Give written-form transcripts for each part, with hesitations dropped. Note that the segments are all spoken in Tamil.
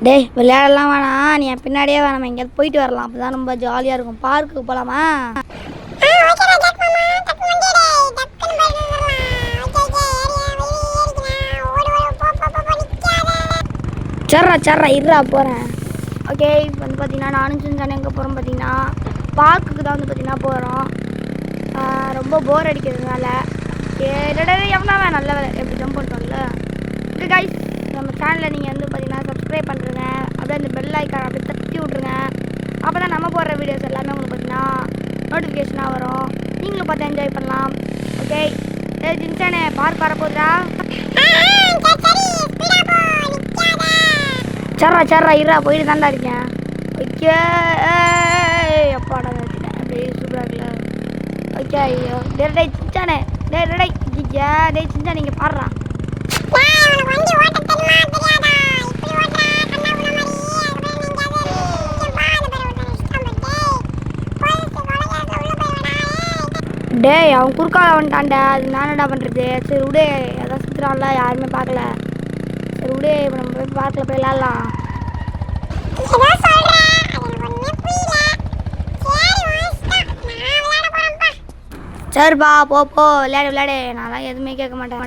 டேய் விளையாடலாம் வேணாம், நீ என் பின்னாடியே வேணாம், எங்கேயாவது போயிட்டு வரலாம். அப்போ தான் ரொம்ப ஜாலியாக இருக்கும். பார்க்குக்கு போகலாமா? சர்றா இருறா போகிறேன். ஓகே, இப்போ வந்து பார்த்தீங்கன்னா நானும் சின்ன எங்கே போகிறோம் பார்த்தீங்கன்னா பார்க்குக்கு தான் வந்து பார்த்தீங்கன்னா போகிறோம். ரொம்ப போர் அடிக்கிறதுனால எவ்வளோ நல்ல வேலை எப்படி ஜம்ப் பண்ணிட்டோம்ல. இது கைஸ், நம்ம சேனலில் நீங்கள் வந்து பார்த்தீங்கன்னா சப்ஸ்கிரைப் பண்ணுறங்க, அப்படியே அந்த பெல் ஐக்கான் அப்படியே தட்டி விட்ருங்க. அப்போ தான் நம்ம போடுற வீடியோஸ் எல்லாமே உங்களுக்கு பார்த்தீங்கன்னா நோட்டிஃபிகேஷனாக வரும். நீங்களும் பார்த்து என்ஜாய் பண்ணலாம். Okay, ஜின்சானே park வரப்போகுதா? சர்றா இருறா போயிட்டு தாண்டா இருக்கேன். ஓகே, அப்பாடா வச்சுட்டேன். அப்படியே சூப்பராக இருக்குல்ல. ஓகே, ஐயோ டே சின்சானே, டே சின்சா நீங்கள் பாடுறா. டேய் அவன் குறுக்கால வந்துட்டான்டா, அது நானடா பண்ணுறது. சரி விடு, எதாவது சுற்றுறான்ல, யாருமே பார்க்கல. சரி விடு, இப்போ நம்ம போய் பார்க்கில் போய் விளாட்லாம். சரிப்பா போ விளையாடு, நான்லாம் எதுவுமே கேட்க மாட்டேன்.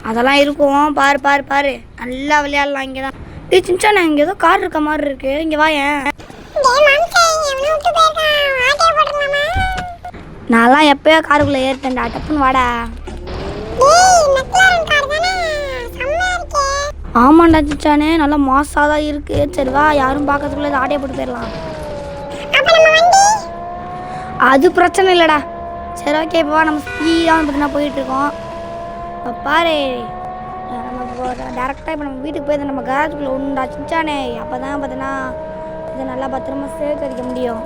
அதெல்லாம் இருக்கும், பாரு நல்லா விளையாடலாம். இங்கே தான் சின்சானே, இங்கே ஏதோ கார் இருக்க மாதிரி இருக்கு. இங்கே வா. ஏன் நான்லாம் எப்பயோ காருக்குள்ளே ஏறிட்டேன்டா, டப்புன்னு வாடா. ஆமாண்டா சின்சானே, நல்லா மாசாக தான் இருக்கு. சரி வா, யாரும் பார்க்கறதுக்குள்ள இதை ஆட்டையை போட்டு போயிடலாம். அது பிரச்சனை இல்லைடா. சரி ஓகே, இப்போ வா, நம்ம ஸ்பீடாக பார்த்தீங்கன்னா போயிட்டுருக்கோம். இப்போ பாரு, நம்ம டேரெக்டாக இப்போ நம்ம வீட்டுக்கு போய் நம்ம கராஜுக்குள்ளே ஒன்றுடா சின்சானே. அப்போ தான் பார்த்தீங்கன்னா இதை நல்லா பத்திரமா சேர்த்து வைக்க முடியும்.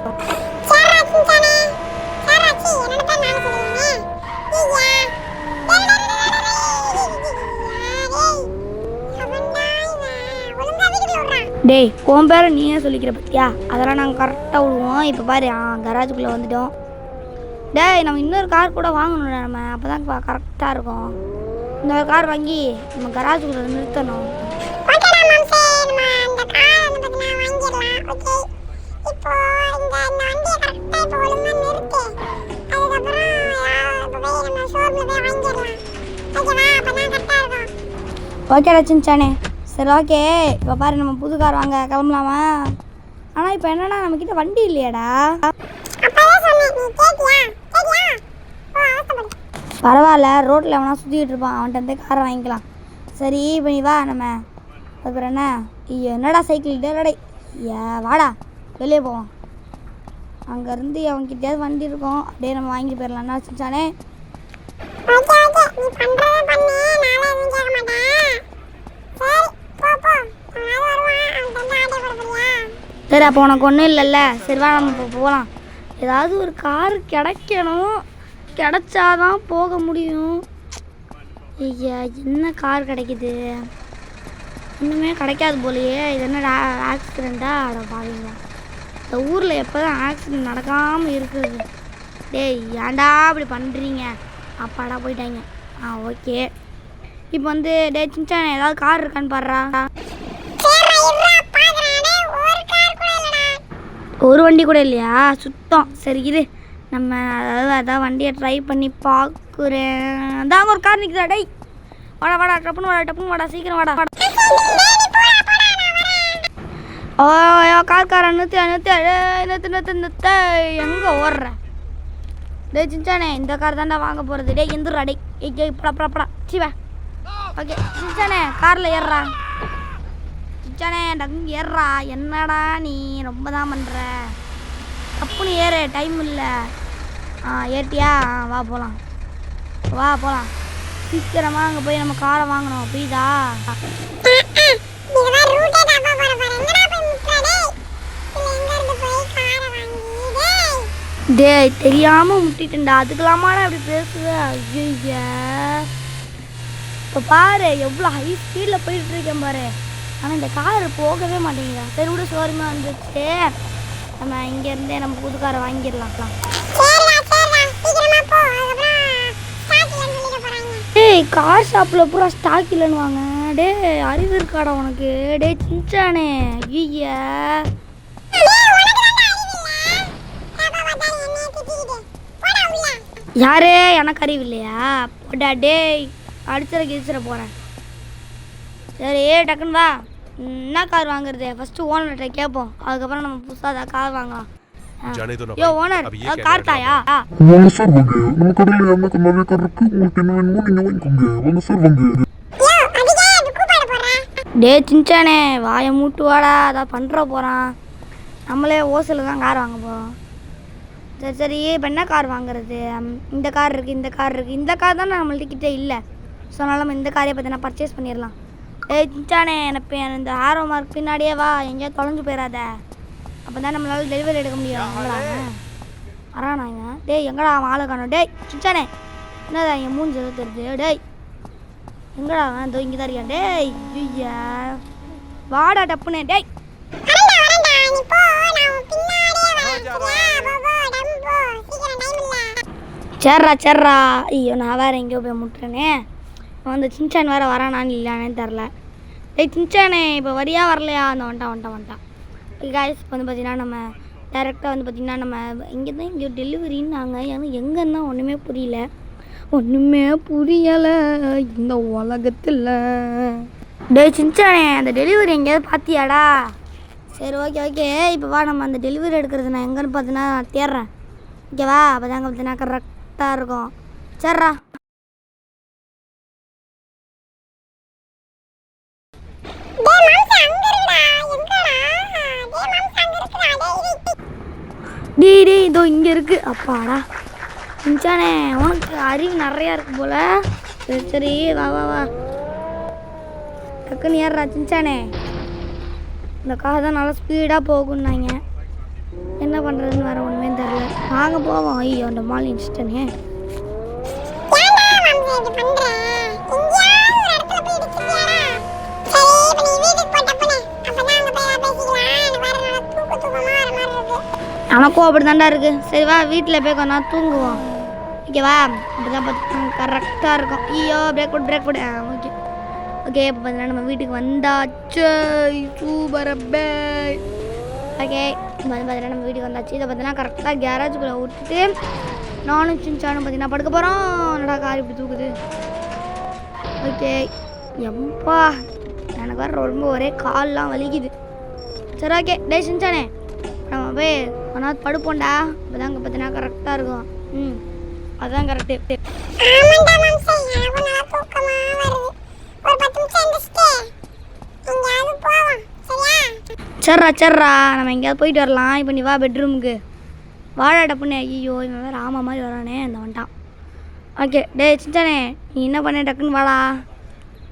டேய் உன் பேரை நீயே சொல்லிக்கிற பத்தியா, அதெல்லாம் நாங்கள் கரெக்டாக விடுவோம். இப்போ பாரு, கராஜுக்குள்ளே வந்துட்டோம். டேய் நம்ம இன்னொரு கார் கூட வாங்கணும்டா, நம்ம அப்போ தான் கரெக்டாக இருக்கும். இன்னொரு கார் வாங்கி நம்ம கராஜுக்குள்ளே நிறுத்தணும். ஓகேடா சின்சானே, சரி ஓகே. இப்போ பாரு, நம்ம புது கார் வாங்க கிளம்பலாமா? ஆனால் இப்போ என்னன்னா நம்மக்கிட்ட வண்டி இல்லையாடா. பரவாயில்ல, ரோட்டில் எவனா சுற்றிக்கிட்டு இருப்பான், அவன்கிட்ட இருந்தே காரை வாங்கிக்கலாம். சரி இப்போ நீ வா, நம்ம அப்புறம் என்ன என்னடா சைக்கிள் டேடா, வாடா வெளியே போவோம். அங்கேருந்து அவன்கிட்டயாவது வண்டி இருக்கும், அப்படியே நம்ம வாங்கி போயிடலாம்னா சின்சானே. சரி அப்போ உனக்கு ஒன்றும் இல்லைல்ல. சரி வா, நம்ம இப்போ போகலாம். ஏதாவது ஒரு கார் கிடைக்கணும், கிடைச்சாதான் போக முடியும். ஐயா என்ன கார் கிடைக்குது? இன்னுமே கிடைக்காது போலையே. இது என்ன ஆக்சிடெண்ட்டா? அட பாருங்களா, இந்த ஊரில் எப்போ தான் ஆக்சிடெண்ட் நடக்காமல் இருக்குது. டேய் ஏன்டா அப்படி பண்ணுறீங்க? அப்பாடா போயிட்டாங்க. ஓகே, இப்போ வந்து டே சின்சானே ஏதாவது கார் இருக்கான்னு பாடுறா. ஒரு வண்டி கூட இல்லையா? சுத்தம். சரி இது நம்ம அதான் வண்டியை ட்ரை பண்ணி பார்க்குறேன். அதான் ஒரு கார் நிற்குதா. டேய் வாடா டப்புன்னு வாடா சீக்கிரம் வாடா. ஓ கார்காரன் நிறுத்து. எங்கே ஓடுற? டே சின்சானே, இந்த கார் தாண்டா வாங்க போகிறது. டே எந்திரா. டே படா சிவா. ஓகே சின்சானே, காரில் ஏறுறா. சின்சானே டங்கு ஏறுறா. என்னடா நீ ரொம்ப தான் பண்ணுற. தப்புன்னு ஏறு, டைம் இல்லை. ஏற்றியா? வா போகலாம். சீக்கிரமாக அங்கே போய் நம்ம காரை வாங்கணும். புரியுதா? டேய் தெரியாமல் முட்டிட்டேன்டா, அதுக்கெல்லாமாடா அப்படி பேசுவேன். ஐயா இப்போ பாரு, எவ்வளோ ஹை ஸ்பீடில் போயிட்டு இருக்கேன் பாரு. ஆனால் இந்த கார் போகவே மாட்டேங்குதா. சரி விட, சோறுமே வந்துச்சு. நம்ம இங்கேருந்தே நம்ம புது காரை வாங்கிடலாம். டேய் கார் ஷாப்பில் பூரா ஸ்டாக் இல்லைன்னு வாங்க. டே அறிவு இருக்காடா உனக்கு? டே சின்சானே ஐயா யாரு எனக்கு அறிவு இல்லையா? போடா டேய் அடிச்சிட கிழிச்சிட போகிறேன். சரி டக்குன்னு வா. என்ன கார் வாங்குறது? ஃபஸ்ட்டு ஓனர்கிட்ட கேட்போம், அதுக்கப்புறம் நம்ம புதுசாக ஏதாவது கார் வாங்கலாம். யோ ஓனர் கார் தாயா? வாங்க சார் வாங்க. நம்ம கடையில் எனக்கு நிறைய கார் இருக்கு. உங்களுக்கு என்ன வேணுமோ நீங்கள் வாங்கிக்கோங்க. வாங்க சார் வாங்க. டே சின்சானே வாயை மூட்டு வாடா. அதான் பண்ணுற போகிறான். நம்மளே ஓசலில் தான் கார் வாங்க போகிறோம். சரி சரி இப்போ என்ன கார் வாங்குறது? இந்த கார் இருக்குது, இந்த கார் இருக்குது. இந்த கார் தான் நம்மள்கிட்ட இல்லை. ஸோ அதனால் நம்ம இந்த காரை பற்றி நான் பர்ச்சேஸ் பண்ணிடலாம். டேய் சின்சானே எனக்கு இந்த ஆரோ மார்க் பின்னாடியே வா. எங்கேயா தொலைஞ்சு போயிடாத. அப்போ தான் நம்மளால் டெலிவரி எடுக்க முடியும். வரானாங்க. டேய் எங்கடா அவன் ஆளை காணும்? டேய் சின்சானே என்னடா என் மூஞ்சி தெரியுது? டேய் எங்கடா அவன்? இதோ இங்கே தான் இருக்கான். டேய் ஐயா வாடா டப்புனே. டேய் சரிடா. ஐயோ நான் வேறு எங்கேயோ போய் முட்டுறேனே. அந்த சின்சான் வேறு வரானான்னு இல்லையானே தெரில. டேய் சின்சானே இப்போ வரியா வரலையா? அந்த வந்துட்டான். காய்ஸ் இப்போ வந்து பார்த்திங்கன்னா நம்ம டேரெக்டாக வந்து பார்த்திங்கன்னா நம்ம இங்கே தான் இங்கே டெலிவரின்னாங்க. ஏன்னா எங்கன்னா ஒன்றுமே புரியலை இந்த உலகத்தில். டேய் சின்சானே அந்த டெலிவரி எங்கேயாவது பார்த்தியாடா? சரி ஓகே இப்போ வா நம்ம அந்த டெலிவரி எடுக்கிறது நான் எங்கன்னு பார்த்தீங்கன்னா தேடுறேன். ஓகேவா? அப்போ தாங்க பார்த்தீங்கன்னா கரெக்டாக இருக்கும். சரிடா. டே இதோ இங்கே இருக்குது. அப்பாடா சின்சானே உனக்கு அறிவு நிறையா இருக்குது போல். சரி வா டக்குன்னு ஏறுறா சின்சானே. இந்த கார் தான் நல்லா ஸ்பீடாக போகுன்னாங்க. என்ன பண்ணுறதுன்னு வேறு ஒன்றுமே தெரில. வாங்க போவோம். ஐயோ அந்த மால் இன்ஸ்டனே. எனக்கும் அப்படி தாண்டா இருக்குது. சரி வா வீட்டில் போய் கொஞ்ச நேரம் தூங்குவோம். ஓகேவா? அப்படி தான் பார்த்து கரெக்டாக இருக்கும். ஐயோ பிரேக் போடு. ஓகே இப்போ பார்த்தீங்கன்னா நம்ம வீட்டுக்கு வந்தாச்சு. சூப்பர் பே. ஓகே இப்போ வந்து பார்த்தீங்கன்னா நம்ம வீட்டுக்கு வந்தாச்சு. இதை பார்த்தீங்கன்னா கரெக்டாக கேரேஜுக்குள்ளே விட்டுட்டு நானும் சின்சானும் பார்த்தீங்கன்னா படுக்க போகிறோம். என்னடா கார் இப்படி தூக்குது? ஓகே எப்பா எனக்கு வேறு ரொம்ப ஒரே கால்லாம் வலிக்குது. சரி ஓகே டே சின்சானே நம்ம போய் ஒன்றாவது படுப்போண்டா. இப்போ தான் பார்த்தீங்கன்னா கரெக்டாக இருக்கும். அதுதான் கரெக்டு. சரிடா நம்ம எங்கேயாவது போயிட்டு வரலாம். இப்போ நீ வா பெட்ரூமுக்கு வாடா டப்புன்னு. ஐயோ இவன் வேறு ஆமாம் மாதிரி வரானே. அந்த வந்துட்டான். ஓகே டே சின்சானே நீ என்ன பண்ண டக்குன்னு வாடா.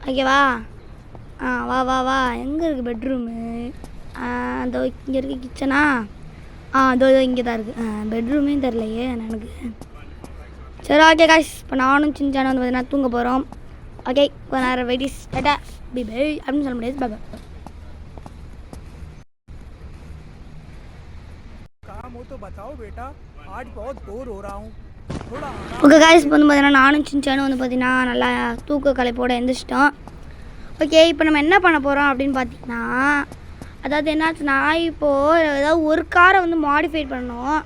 ஓகேவா? வா எங்கே இருக்குது பெட்ரூமு? அதோ இங்கே இருக்குது. கிச்சனா? அதோ இங்கே தான் இருக்குது. பெட்ரூமே தெரிலையே எனக்கு. சரி ஓகே காய்ஸ் இப்போ நானும் சின்சானும் வந்து பார்த்தீங்கன்னா தூங்க போகிறோம். ஓகே கொஞ்ச நேரம் வெயிட்டிஸ் டாடா பை பை அப்படின்னு சொல்ல முடியாது. பாய். ஓகே காய்ஸ் இப்போ வந்து பார்த்தீங்கன்னா நானும் சின்சானும் வந்து பார்த்தீங்கன்னா நல்லா தூக்க கலைப்போடு எழுந்திரிச்சிட்டோம். ஓகே இப்போ நம்ம என்ன பண்ண போகிறோம் அப்படின்னு பார்த்தீங்கன்னா, அதாவது என்னாச்சுன்னா இப்போது ஏதாவது ஒரு காரை வந்து மாடிஃபை பண்ணணும்.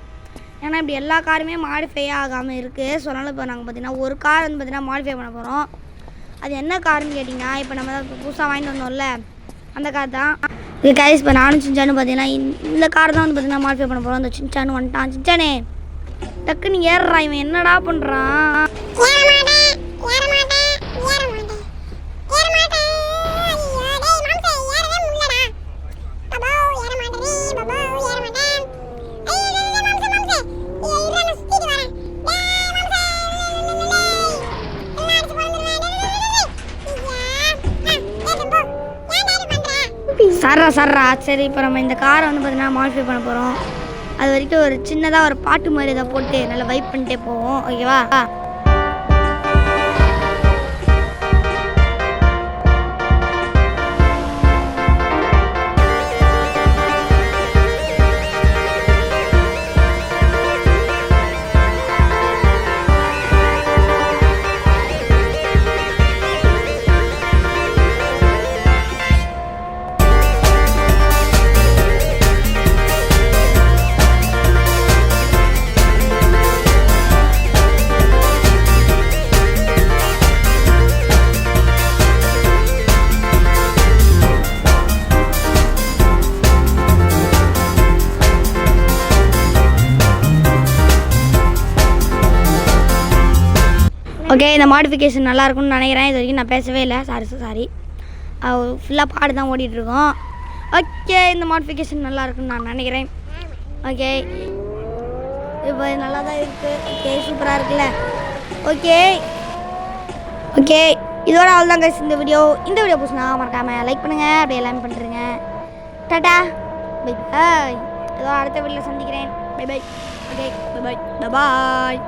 ஏன்னா இப்படி எல்லா காருமே மாடிஃபை ஆகாமல் இருக்குது. ஸோ அதனால் இப்போ நாங்கள் பார்த்தீங்கன்னா ஒரு கார் வந்து பார்த்தீங்கன்னா மாடிஃபை பண்ண போகிறோம். அது என்ன காருன்னு கேட்டிங்கன்னா, இப்போ நம்ம தான் இப்போ புதுசாக வாங்கிட்டு வந்தோம்ல அந்த கார் தான். இது கைஸ் இப்போ நானும் சின்சானும் பார்த்தீங்கன்னா இந்த கார் தான் வந்து பார்த்தீங்கன்னா மாடிஃபை பண்ண போகிறோம். அந்த சின்சானு வந்துட்டான். சின்சானே டக்குன்னு ஏறுறா. இவன் என்னடா பண்ணுறான்? சர்றா சரி இப்போ நம்ம இந்த காரை வந்து பார்த்தீங்கன்னா மாடிஃபை பண்ண போகிறோம். அது வரைக்கும் ஒரு சின்னதாக ஒரு பாட்டு மாதிரி இதை போட்டு நல்லா வைப் பண்ணிட்டே போவோம். ஓகேவா? ஓகே இந்த மாடிஃபிகேஷன் நல்லாயிருக்கும்னு நினைக்கிறேன். இது வரைக்கும் நான் பேசவே இல்லை. சாரி ஃபுல்லாக பாடு தான் ஓடிட்டுருக்கோம். ஓகே இந்த மாடிஃபிகேஷன் நல்லாயிருக்குன்னு நான் நினைக்கிறேன். ஓகே இப்போ நல்லா தான் இருக்குது. ஓகே சூப்பராக இருக்குல்ல. ஓகே இதோட அவ்வளோதான் கைஸ் இந்த வீடியோ பிடிச்சினா மறக்காமல் லைக் பண்ணுங்கள். அப்படியே எல்லாமே பண்ணுறேங்க. Tata bye bye. ஏதோ அடுத்த வீடியோவில் சந்திக்கிறேன். Bye bye. Okay bye bye.